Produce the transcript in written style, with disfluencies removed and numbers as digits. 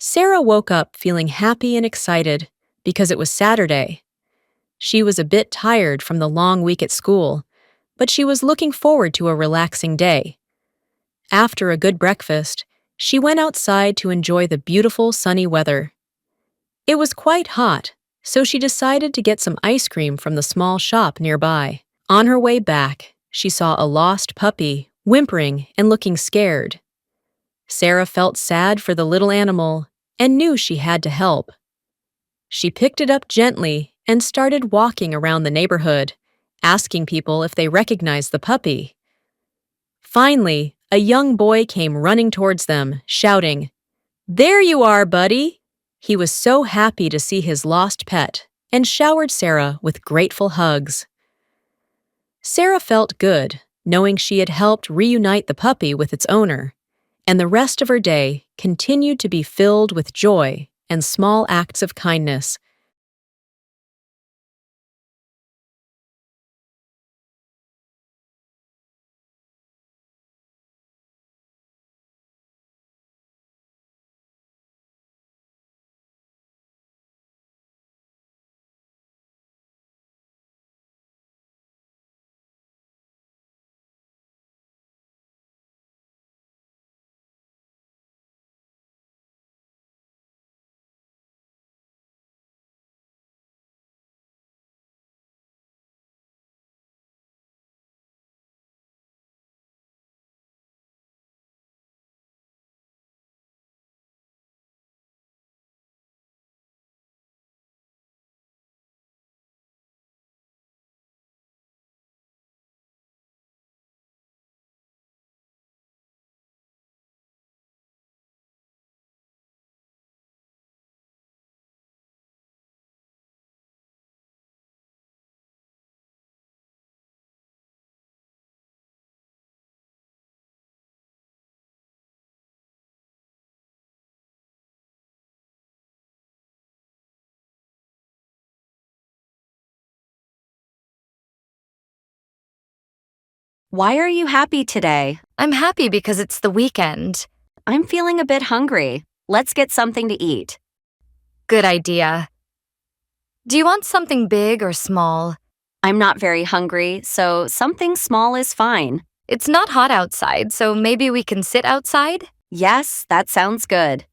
Sarah woke up feeling happy and excited because it was Saturday. She was a bit tired from the long week at school, but she was looking forward to a relaxing day. After a good breakfast, she went outside to enjoy the beautiful sunny weather. It was quite hot, so she decided to get some ice cream from the small shop nearby. On her way back, she saw a lost puppy, whimpering and looking scared. Sarah felt sad for the little animal and knew she had to help. She picked it up gently and started walking around the neighborhood, asking people if they recognized the puppy. Finally, a young boy came running towards them, shouting, "There you are, buddy!" He was so happy to see his lost pet and showered Sarah with grateful hugs. Sarah felt good, knowing she had helped reunite the puppy with its owner, and the rest of her day continued to be filled with joy and small acts of kindness. Why are you happy today? I'm happy because it's the weekend. I'm feeling a bit hungry. Let's get something to eat. Good idea. Do you want something big or small? I'm not very hungry, so something small is fine. It's not hot outside, so maybe we can sit outside? Yes, that sounds good.